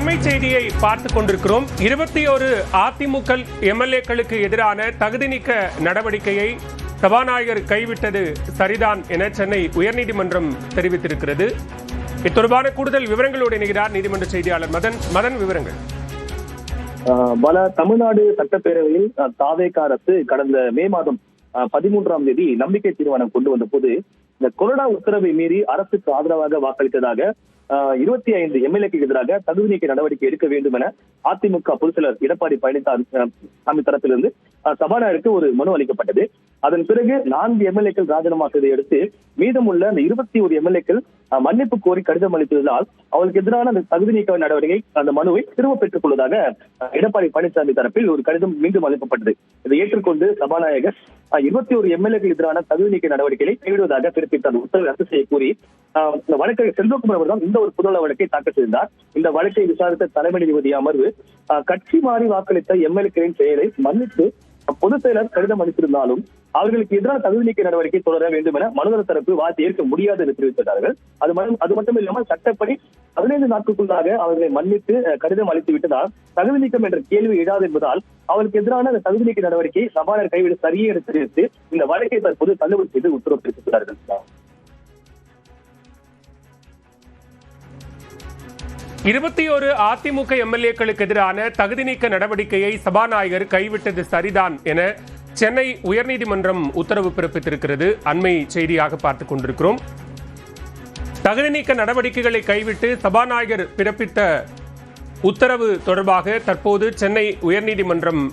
அண்மை செய்தியை பார்த்துக் கொண்டிருக்கிறோம். 21 அதிமுக எம்எல்ஏக்களுக்கு எதிரான தகுதி நீக்க நடவடிக்கையை சபாநாயகர் கைவிட்டது சரிதான் என சென்னை உயர்நீதிமன்றம் தெரிவித்திருக்கிறது. இது தொடர்பான கூடுதல் விவரங்களோடு இணைகிறார் நீதிமன்ற செய்தியாளர் மதன். விவரங்கள். தமிழ்நாடு சட்டப்பேரவையில் தாவேகா அரசு கடந்த மே மாதம் 13ஆம் தேதி நம்பிக்கை தீர்மானம் கொண்டு வந்த போது இந்த கொரோனா உத்தரவை மீறி அரசுக்கு ஆதரவாக வாக்களித்ததாக 25 எம்எல்ஏக்கு எதிராக தகுதி நீக்க நடவடிக்கை எடுக்க வேண்டும் என அதிமுக பொதுச்செயலர் எடப்பாடி பழனிசாமி தரப்பிலிருந்து சபாநாயகருக்கு ஒரு மனு அளிக்கப்பட்டது. அதன் பிறகு 4 எம்எல்ஏக்கள் ராஜினாமா செய்ததை அடுத்து மீதமுள்ள அந்த 21 எம்எல்ஏக்கள் மன்னிப்பு கோரி கடிதம் அளித்ததால் அவர்களுக்கு எதிரான அந்த தகுதி நீக்க நடவடிக்கை அந்த மனுவை திரும்ப பெற்றுக் கொள்வதாக எடப்பாடி பழனிசாமி தரப்பில் ஒரு கடிதம் மீண்டும் அளிக்கப்பட்டது. இதை ஏற்றுக்கொண்டு சபாநாயகர் 21 எம்எல்ஏக்கள் எதிரான தகுதி நீக்க நடவடிக்கைகளை கைவிடுவதாக பிறப்பித்த அந்த உத்தரவை ரத்து செய்ய கூறி இந்த வழக்கை செல்வகுமார் அவர்கள் இந்த ஒரு புதுநல வழக்கை தாக்கல் செய்தார். இந்த வழக்கை விசாரித்த தலைமை நீதிபதி அமர்வு கட்சி மாறி வாக்களித்த எம்எல்ஏக்களின் செயலை மன்னித்து பொதுச் செயலர் கடிதம் அளித்திருந்தாலும் அவர்களுக்கு எதிரான தகுதி நீக்க நடவடிக்கை தொடர வேண்டும் என மனுதாரர் தரப்பு வாதி ஏற்க முடியாது என்று தெரிவித்தார்கள். அது மட்டும் இல்லாமல் சட்டப்படி 15 நாட்களுக்குள்ளாக அவர்களை மன்னித்து கடிதம் அளித்து விட்டதால் தகுதி நீக்கம் என்ற கேள்வி எழாது என்பதால் அவருக்கு எதிரான தகுதி நீக்க நடவடிக்கை சபாநாயகர் கைவிட சரியே என தெரிவித்து இந்த வழக்கை தற்போது தள்ளுபடி செய்து உத்தரவு பிறப்பித்துள்ளார்கள். 21 அதிமுக எம்எல்ஏக்களுக்கு எதிரான தகுதி நீக்க நடவடிக்கையை சபாநாயகர் கைவிட்டது சரிதான் என சென்னை உயர்நீதிமன்றம் உத்தரவு பிறப்பித்திருக்கிறது. அண்மை செய்தியாக பார்த்துக் கொண்டிருக்கிறோம். தகுதி நீக்க நடவடிக்கைகளை கைவிட்டு சபாநாயகர் பிறப்பித்த உத்தரவு தொடர்பாக தற்போது சென்னை உயர்நீதிமன்றம்